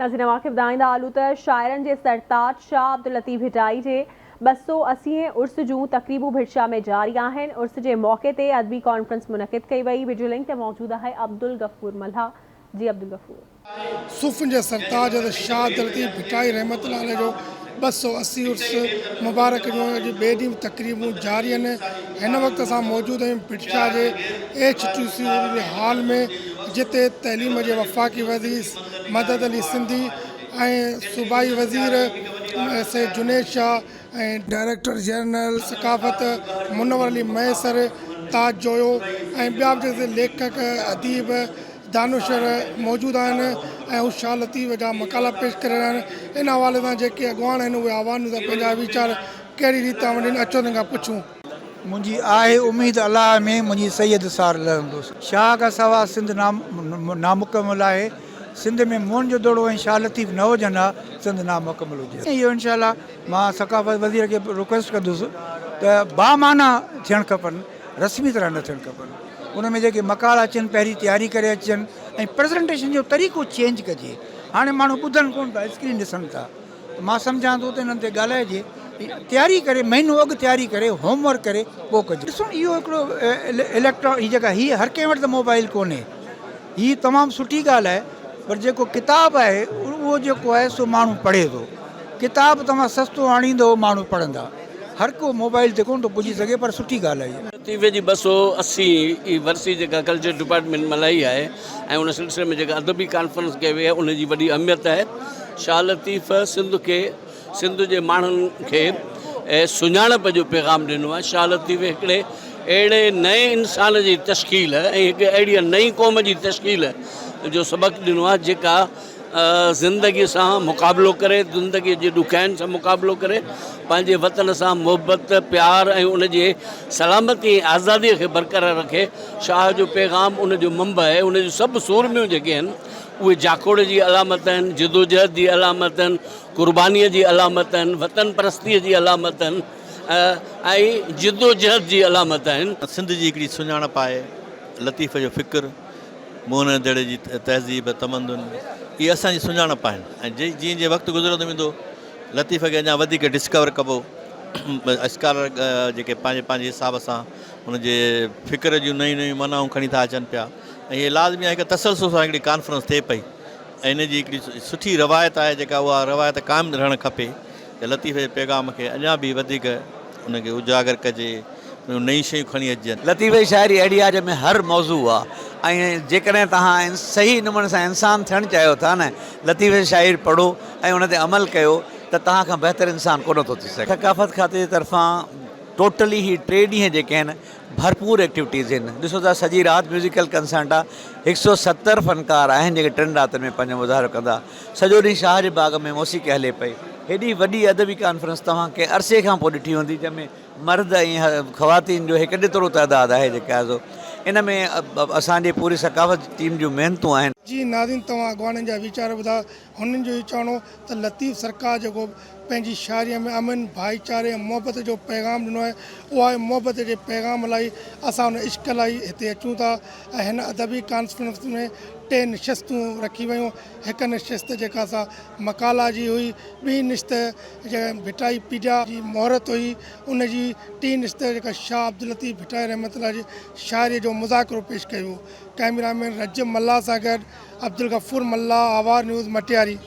नाज़रीन वाक़िफ़ ॿुधाईंदा हलूं त शाइरनि जे सरताज शाह अब्दुल लतीफ़ भिटाई जे 280 उर्स जूं तक़रीबूं भिटशा में जारी आहिनि। उर्स जे मौक़े ते अदबी कॉन्फ्रेंस मुनक़िद कई वई। वीडियो लिंक ते मौजूद आहे अब्दुल गफ़ूर मल्हा। जी अब्दुल गफ़ूर। सूफ़नि जे सरताज शाह अब्दुल लतीफ़ भिटाई रहमतुल्लाह अलैह जो 280 उर्स मुबारक जो अॼु ॿिए ॾींहुं तक़रीबूं जारी आहिनि। हिन वक़्तु असां मौजूदु आहियूं भिटशा जे HTC हॉल में, जिते तइलीम जे वफ़ाक़ी वज़ीर मदद अली सिंधी ऐं सूबाई वज़ीर सैयद जुनेद शाह ऐं डायरेक्टर जनरल सकाफ़त मुनव्वर अली मैसर ताज जोयो ऐं ॿिया बि जेके लेखक अदीब दानुशर मौजूदु आहिनि ऐं हू शाह लतीफ़ जा मकाला पेश करे रहिया आहिनि। इन हवाले सां जेके अॻवान आहिनि उहे आवान था पंहिंजा वीचार कहिड़ी रीति वञनि अचो तंहिं खां पुछूं। मुझी आहे उम्मीद अल्लाह में मुझी सैयद सार लहंदुसि। शाह का सवा सिंध नामुकमल आहे। सिंध में मोहन जो दड़ो ऐं शाह लतीफ़ न हुजनि हा सिंध नामुकमल हुजे। इहो इनशाला मां सकाफ़त वज़ीर खे रिक्वेस्ट कंदुसि त बामाना थियणु खपनि, रस्मी तरह न थियणु खपनि। उन में जेके मकाला अचनि पहिरीं तयारी करे अचनि ऐं प्रेज़ेंटेशन जो तरीक़ो चेंज कजे। हाणे माण्हू ॿुधनि कोन था, स्क्रीन ॾिसनि था। मां सम्झां थो त इन्हनि ते ॻाल्हाइजे, तयारी करे महीनो अॻु तयारी करे होमवर्क करे पोइ कजे। ॾिसो इहो हिकिड़ो इलेक्ट्रॉन हीअ जेका हीअ हर कंहिं वटि त मोबाइल कोन्हे, हीअ तमामु सुठी ॻाल्हि आहे। पर जेको किताबु आहे उहो जेको आहे सो माण्हू पढ़े थो। किताबु तव्हां सस्तो आणींदो माण्हू पढ़ंदा। हर को मोबाइल ते कोन थो पुॼी सघे, पर सुठी ॻाल्हि आहे। लतीफ़े जी 280 वर्सी जेका कल्चर डिपार्टमेंट मल्हाई आहे ऐं उन सिलसिले में जेका अदबी कॉन्फ्रेंस कई वई आहे उनजी वॾी अहमियत आहे। शाह लतीफ़ सिंध जे माण्हुनि खे सुञाणप जो पैगाम ॾिनो आहे। शाह लतीफ़ हिकिड़े अहिड़े नए इंसान जी तश्कील ऐं हिकु अहिड़ी नई क़ौम जी तश्कील जो सबक़ु ॾिनो आहे जेका ज़िंदगीअ सां मुक़ाबिलो करे, ज़िंदगीअ जे ॾुखियाईनि सां मुक़ाबिलो करे, पंहिंजे वतन सां मुहबत प्यार ऐं उनजे सलामती ऐं आज़ादीअ खे बरक़रार रखे। शाह जो पैगाम उनजो मंबअ आहे। उनजूं सभु सूरमियूं जेके आहिनि उहे जाखोड़ जी अलामत आहिनि, जिदोजहद जी अलामत आहिनि, क़ुर्बानीअ जी अलामत आहिनि, वतन परस्तीअ जी अलामत आहिनि ऐं जिदोजहद जी अलामत आहिनि। सिंध जी हिकिड़ी सुञाणप आहे, लतीफ़ जो फ़िक्र, मोहन दड़े जी तहज़ीब तमंदुन, इहे असांजी सुञाणप आहिनि। ऐं जीअं जीअं वक़्तु गुज़रंदो वेंदो लतीफ़ खे अञा वधीक डिस्कवर कबो। स्कॉलर जेके पंहिंजे हिसाब सां हुनजे फ़िक्र जूं नयूं नयूं मानाऊं खणी था अचनि पिया। ऐं इहे लाज़मी आहे हिकु तसलसल सां हिकिड़ी कॉन्फ्रेंस थिए पई ऐं इन जी हिकिड़ी सुठी रवायत आहे जेका उहा रवायत क़ाइमु रहणु खपे त लतीफ़ जे पैगाम खे अञा बि वधीक उनखे उजागर कजे, नई शयूं खणी अचजनि। लतीफ़ जी शाइरी अहिड़ी आहे जंहिंमें हर मौज़ू आहे ऐं जेकॾहिं तव्हां सही नमूने सां इंसान थियणु चाहियो था न, लतीफ़ जी शाइरी पढ़ो ऐं उन ते अमल कयो त तव्हां खां बहितर इंसान कोन थो थी सघे। सकाफ़त खाते जे तरफ़ां टोटली ही 3 ॾींहं जेके आहिनि भरपूर एक्टिविटीज़ आहिनि। ॾिसो था सॼी राति म्यूज़िकल कंसर्ट आहे। 170 फ़नकार आहिनि जेके 3 रातिनि में पंहिंजो मुज़ाहिरो कंदा। सॼो ॾींहुं शाह जे बाग़ में मौसीक़ी हले पई। हेॾी वॾी अदबी कॉन्फ्रेंस तव्हांखे अरसे खां पोइ ॾिठी हूंदी, जंहिंमें मर्द ऐं ख़वातीन जो हिकु ॾेतिरो तइदादु आहे जेका आहे सो। इन में असांजी पूरी सकाफ़त टीम जूं महिनतूं आहिनि। जी नाज़रीन, तव्हां अॻवाननि जा वीचार ॿुधा। हुननि जो इहो चवणो त लतीफ़ सरकार जेको पंहिंजी शाइरीअ में अमन भाईचारे ऐं मुहबत जो पैगाम ॾिनो आहे, उहा आहे मुहबत जे पैगाम लाइ असां हुन इश्क लाइ हिते अचूं था। ऐं हिन अदबी कॉन्फ्रेंस में 2 निशस्तूं रखी वियूं। हिकु निशस्त जेका असां मकाला जी हुई, ॿी निश्त जेका भिटाई पीजा जी मोहरत हुई, उनजी 3 निश्त जेका शाह अब्दुल लतीफ़ भिटाई रहमतुल्लाह जी शाइरी जो मुज़ाकिरो पेश कयो। कैमरामैन रजब मल्ला सां गॾु अब्दुल गफ़ूर मल्ला, आवाज़ न्यूज़ मटियारी।